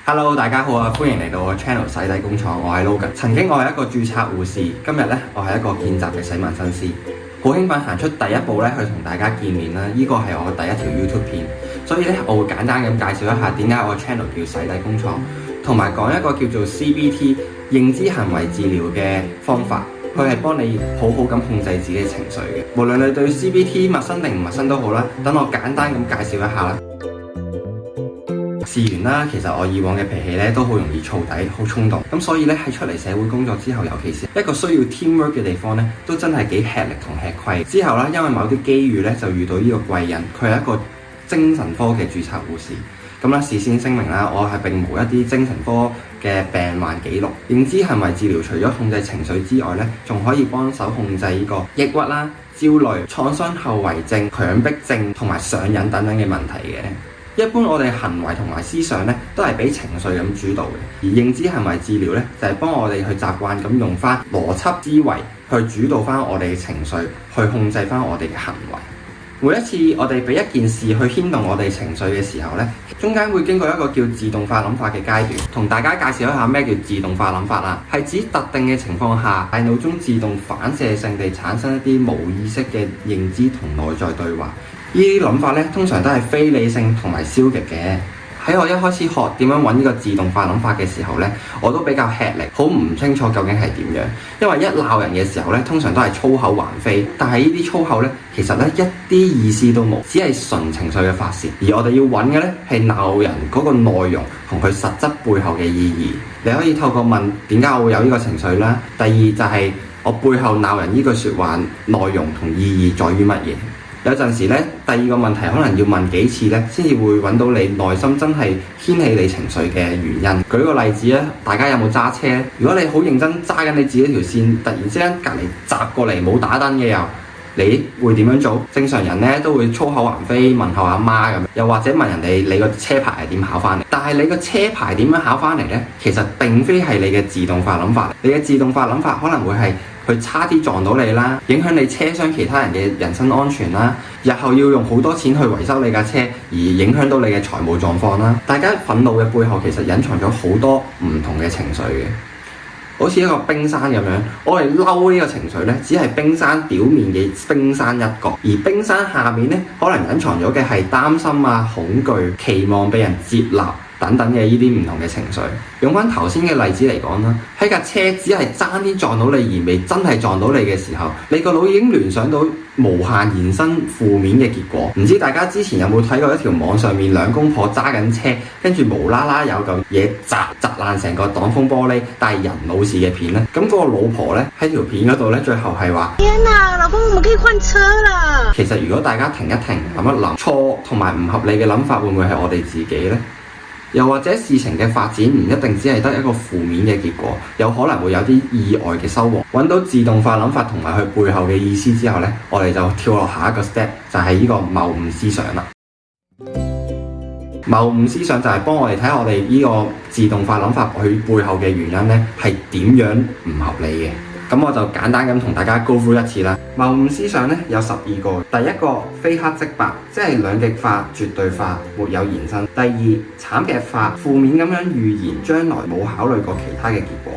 Hello， 大家好啊！歡迎嚟到我 channel 洗底工廠，我係 Logan。曾經我係一個註冊護士，今日咧我係一個見習嘅洗紋身師，好興奮行出第一步咧去同大家見面啦！呢個係我第一條 YouTube 片，所以咧我會簡單咁介紹一下點解我 channel 叫洗底工廠，同埋講一個叫做 CBT 認知行為治療嘅方法，佢係幫你好好咁控制自己嘅情緒嘅。無論你對 CBT 陌生定唔陌生都好啦，等我簡單咁介紹一下啦。事緣啦，其實我以往嘅脾氣咧都好容易燥底，好衝動，咁所以咧喺出嚟社會工作之後，尤其是一個需要 teamwork 嘅地方咧，都真係幾吃力同吃虧。之後啦，因為某啲機遇咧，就遇到呢個貴人，佢係一個精神科嘅註冊護士。咁咧事先聲明啦，我係並無一啲精神科嘅病患記錄。認知行為治療除咗控制情緒之外咧，仲可以幫手控制呢個抑鬱啦、焦慮、創傷後遺症、強迫症同埋上癮等等嘅問題嘅。一般我哋行為同埋思想咧，都係俾情緒咁主導嘅，而認知行為治療咧，就係幫我哋去習慣咁用翻邏輯思維去主導翻我哋嘅情緒，去控制翻我哋嘅行為。每一次我哋俾一件事去牽動我哋情緒嘅時候咧，中間會經過一個叫自動化諗法嘅階段，同大家介紹一下咩叫自動化諗法啦。係指特定嘅情況下，大腦中自動反射性地產生一啲無意識嘅認知同內在對話。呢啲諗法咧，通常都係非理性同埋消極嘅。喺我一開始學點樣揾呢個自動化諗法嘅時候咧，我都比較吃力，好唔清楚究竟係點樣。因為一鬧人嘅時候咧，通常都係粗口橫飛，但係呢啲粗口咧，其實咧一啲意思都冇，只係純情緒嘅發泄。而我哋要揾嘅咧係鬧人嗰個內容同佢實質背後嘅意義。你可以透過問點解我會有呢個情緒啦。第二就係我背後鬧人呢句説話內容同意義在於乜嘢。有陣時咧，第二個問題可能要問幾次咧，先至會揾到你內心真係掀起你情緒嘅原因。舉個例子咧，大家有冇揸車？如果你好認真揸緊你自己條線，突然之間隔離閘過嚟冇打燈嘅又，你會點樣做？正常人咧都會粗口橫飛問候阿媽咁，又或者問人哋你個車牌係點考翻嚟？但係你個車牌點樣考翻嚟咧？其實並非係你嘅自動化諗法，你嘅自動化諗法可能會係佢差啲撞到你啦，影響你車廂其他人嘅人身安全啦，日後要用好多錢去維修你架車，而影響到你嘅財務狀況啦。大家憤怒嘅背後其實隱藏咗好多唔同嘅情緒嘅，好似一個冰山咁樣。我哋嬲呢個情緒咧，只係冰山表面嘅冰山一角，而冰山下面咧，可能隱藏咗嘅係擔心啊、恐懼、期望被人接納等等嘅呢啲唔同嘅情緒。用翻頭先嘅例子嚟講啦，喺架車只係爭啲撞到你而未真係撞到你嘅時候，你個腦已經聯想到無限延伸負面嘅結果。唔知大家之前有冇睇過一條網上面兩公婆揸緊車，跟住無啦啦有嚿嘢砸爛成個擋風玻璃，但係人冇事嘅片呢？咁嗰個老婆呢，喺條片嗰度呢，最後係話：天啊，老公，我們可以換車啦！其實如果大家停一停，諗一諗，錯同埋唔合理嘅諗法會唔會係我哋自己呢？又或者事情嘅發展唔一定只係得一個負面嘅結果，有可能會有啲意外嘅收穫。揾到自動化諗法同埋佢背後嘅意思之後呢，我哋就跳落下一個 step， 就係呢個謬誤思想啦。謬誤思想就係幫我哋睇下我哋呢個自動化諗法佢背後嘅原因呢係點樣唔合理嘅。咁我就簡單咁同大家 go through 一次啦。謬誤思想咧有12個。第一個非黑即白，即係兩極化、絕對化，沒有延伸。第二慘劇化，負面咁樣預言將來冇考慮過其他嘅結果。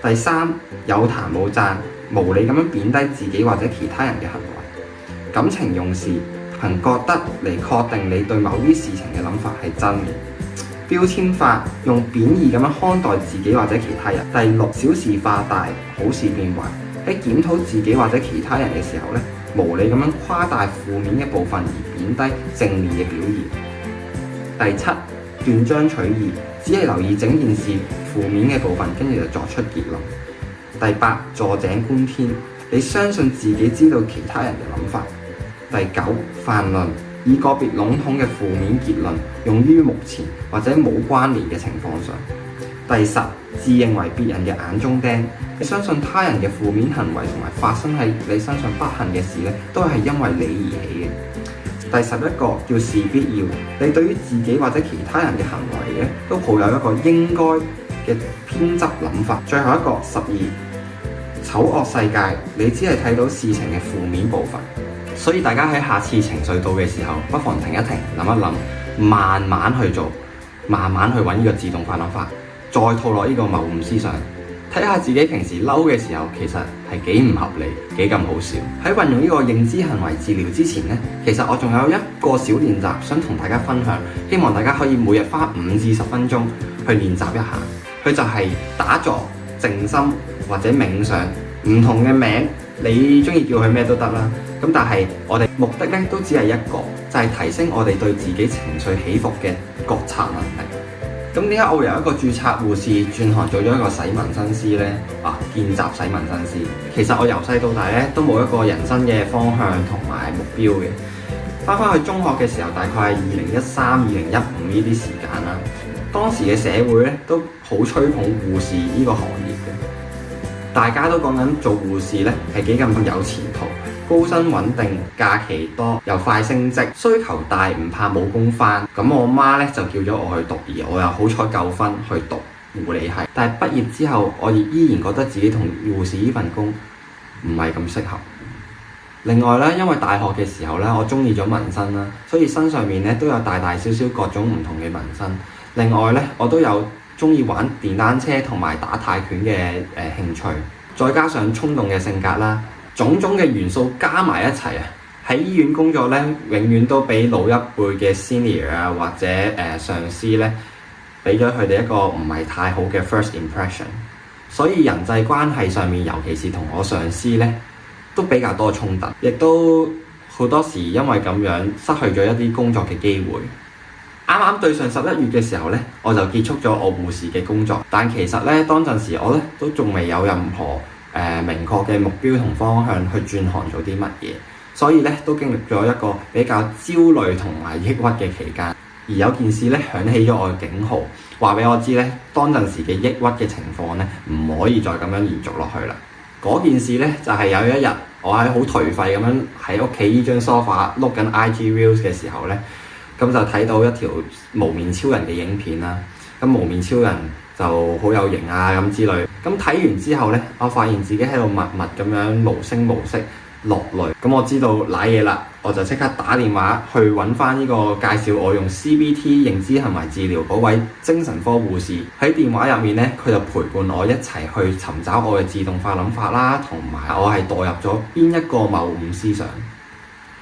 第三有彈冇讚，無理咁樣貶低自己或者其他人嘅行為。感情用事，憑覺得嚟確定你對某啲事情嘅諗法係真嘅。標籤化，用貶義咁樣看待自己或者其他人。第六，小事化大，好事變壞。喺檢討自己或者其他人嘅時候咧，無理咁樣誇大負面嘅部分而貶低正面嘅表現。第七，斷章取義，只係留意整件事負面嘅部分，跟住就作出結論。第八，坐井觀天，你相信自己知道其他人嘅諗法。第九，泛論，以個別籠統嘅負面結論用於目前或者冇關聯嘅情況上。第十，自認為別人嘅眼中釘，你相信他人嘅負面行為同埋發生喺你身上不幸嘅事咧，都係因為你而起嘅。第11個叫事必要，你對於自己或者其他人嘅行為咧，都抱有一個應該嘅偏執諗法。最後一個12，醜惡世界，你只係睇到事情嘅負面部分。所以大家喺下次情緒到嘅時候，不妨停一停，諗一諗，慢慢去做。慢慢去揾呢個自動化諗法，再套落呢個謬誤思想，睇下自己平時嬲嘅時候其實係幾唔合理，幾咁好笑。喺運用呢個認知行為治療之前呢，其實我仲有一個小練習想同大家分享，希望大家可以每日花5至10分鐘去練習一下。佢就係打坐、靜心或者冥想，唔同嘅名，你中意叫佢咩都得啦。咁但係我哋目的咧都只係一個，就係提升我哋對自己情緒起伏嘅覺察能力。咁點解我會由一個註冊護士轉行做咗一個洗紋身師呢？見習洗紋身師。其實我由細到大咧都冇一個人生嘅方向同埋目標嘅。翻去中學嘅時候，大概係2013、2015呢啲時間啦。當時嘅社會咧都好吹捧護士呢個行業嘅，大家都講緊做護士咧係幾咁有前途。高薪穩定，假期多，又快升職，需求大，唔怕冇工返。咁我媽咧就叫咗我去讀，而我又好彩夠分去讀護理系。但係畢業之後，我依然覺得自己同護士呢份工唔係咁適合。另外咧，因為大學嘅時候咧，我中意咗紋身啦，所以身上面咧都有大大小小各種唔同嘅紋身。另外咧，我都有中意玩電單車同埋打泰拳嘅興趣，再加上衝動嘅性格啦。種種嘅元素加埋一齊啊！喺醫院工作咧，永遠都俾老一輩嘅 senior 啊或者上司咧，俾咗佢哋一個唔係太好嘅 first impression。所以人際關係上面，尤其是同我上司咧，都比較多衝突，亦都好多時因為咁樣失去咗一啲工作嘅機會。啱啱對上11月嘅時候咧，我就結束咗我護士嘅工作，但其實咧當陣時我咧都仲未有任何明確嘅目標同方向去轉行做啲乜嘢，所以咧都經歷咗一個比較焦慮同埋抑鬱嘅期間。而有件事咧響起咗我嘅警號，話俾我知咧當陣時嘅抑鬱嘅情況咧唔可以再咁樣延續落去啦。嗰件事咧就係有一日我喺好頹廢咁樣喺屋企呢張 sofa 碌緊 IG Reels 嘅時候咧，咁就睇到一條無面超人嘅影片啦。咁無面超人就好有型啊咁之類。咁睇完之後咧，我發現自己喺度默默咁樣無聲無息落淚。咁我知道瀨嘢啦，我就即刻打電話去揾翻呢個介紹我用 CBT 認知行為治療嗰位精神科護士。喺電話入面咧，佢就陪伴我一齊去尋找我嘅自動化諗法啦，同埋我係墮入咗邊一個謬誤思想。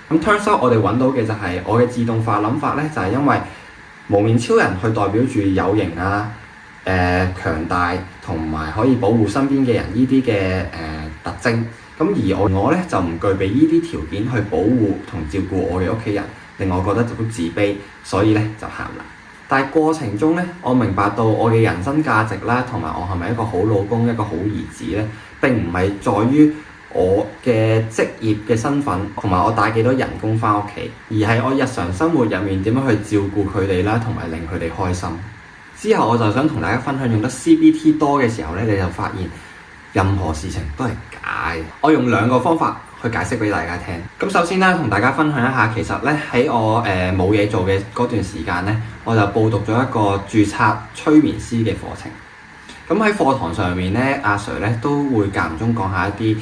咁 turns out 我哋揾到嘅就係我嘅自動化諗法咧，就係因為無面超人佢代表住有型啊、強大同埋可以保護身邊嘅人呢啲嘅特徵。咁而我咧就唔具備呢啲條件去保護同照顧我嘅屋企人，令我覺得就好自卑，所以咧就喊啦。但係過程中咧，我明白到我嘅人生價值啦，同埋我係咪一個好老公、一個好兒子咧，並唔係在於我嘅職業嘅身份同埋我帶幾多人工返屋企，而係我日常生活入面點樣去照顧佢哋啦，同埋令佢哋開心。之後我就想同大家分享，用得 CBT 多嘅時候咧，你就發現任何事情都係假嘅。我用2個方法去解釋俾大家聽。咁首先咧，同大家分享一下，其實咧喺我冇嘢做嘅嗰段時間咧，我就報讀咗一個註冊催眠師嘅課程。咁喺課堂上面咧，阿 Sir 咧都會間唔中講下一啲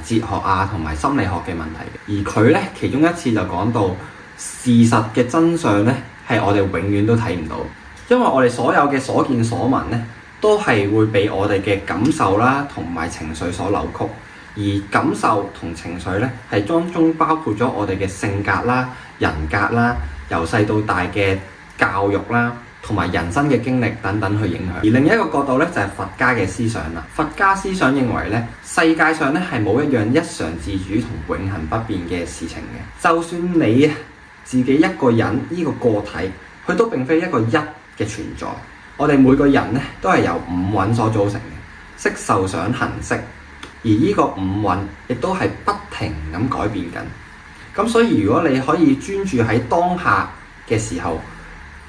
哲學啊同埋心理學嘅問題嘅。而佢咧其中一次就講到事實嘅真相咧係我哋永遠都睇唔到，因為我哋所有嘅所見所聞咧都係會被我哋嘅感受啦同埋情緒所扭曲。而感受同情緒咧係當中包括咗我哋嘅性格啦、人格啦、由細到大嘅教育啦，同埋人生嘅經歷等等去影響。而另一個角度咧就係佛家嘅思想啦。佛家思想認為咧，世界上咧係冇一樣一常自主同永恆不變嘅事情嘅。就算你自己一個人呢個個體，佢都並非一個一嘅存在。我哋每個人咧都係由五蘊所組成嘅，色受想行識。而呢個五蘊亦都係不停咁改變緊。咁所以如果你可以專注喺當下嘅時候，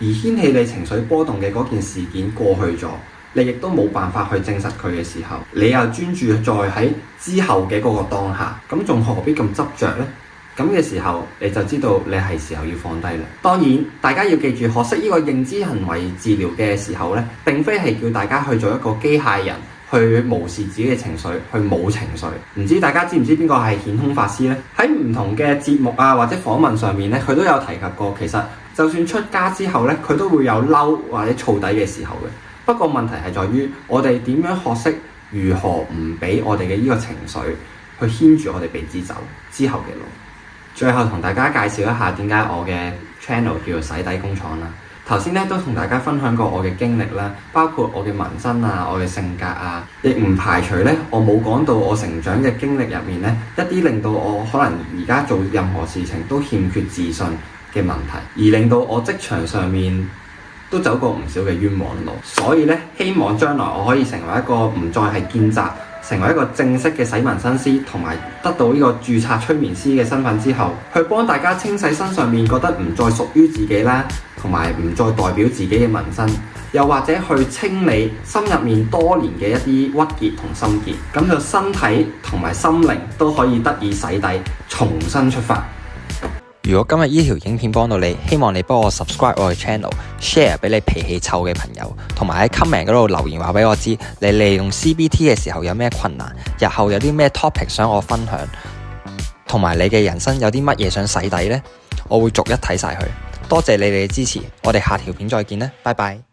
而掀起你情緒波動嘅嗰件事件過去咗，你亦都冇辦法去證實佢嘅時候，你又專注在喺之後嘅嗰個當下，咁仲何必咁執着呢？咁嘅時候你就知道你係時候要放低啦。當然大家要記住，學識呢個認知行為治療嘅時候呢，並非係叫大家去做一個機械人，去無視自己嘅情緒，去冇情緒。唔知大家知唔知邊個係顯空法師呢？喺唔同嘅節目啊或者訪問上面咧，佢都有提及過，其實就算出家之後咧，佢都會有嬲或者燥底嘅時候嘅。不過問題係在於我哋點樣學識如何唔俾我哋嘅呢個情緒去牽住我哋鼻子走之後嘅路。最後同大家介紹一下點解我嘅 channel 叫做洗底工廠啦。頭先咧都同大家分享過我嘅經歷啦，包括我嘅紋身啊、我嘅性格啊，亦唔排除咧我冇講到我成長嘅經歷入面咧一啲令到我可能而家做任何事情都欠缺自信嘅問題，而令到我職場上面都走過唔少嘅冤枉路。所以咧希望將來我可以成為一個唔再係見習，成為一個正式嘅洗紋身師，同埋得到呢個註冊催眠師嘅身份之後，去幫大家清洗身上面覺得唔再屬於自己啦，同埋唔再代表自己嘅紋身，又或者去清理心入面多年嘅一啲鬱結同心結，咁就身體同埋心靈都可以得以洗底，重新出發。如果今日呢條影片幫到你，希望你幫我 subscribe 我嘅 channel，share 俾你脾氣臭嘅朋友，同埋喺 comment 嗰度留言話俾我知，你利用 CBT 嘅時候有咩困難，日後有啲咩 topic 想我分享，同埋你嘅人生有啲乜嘢想洗底呢？我會逐一睇晒佢。多謝你哋嘅支持，我哋下條片再見啦，拜拜。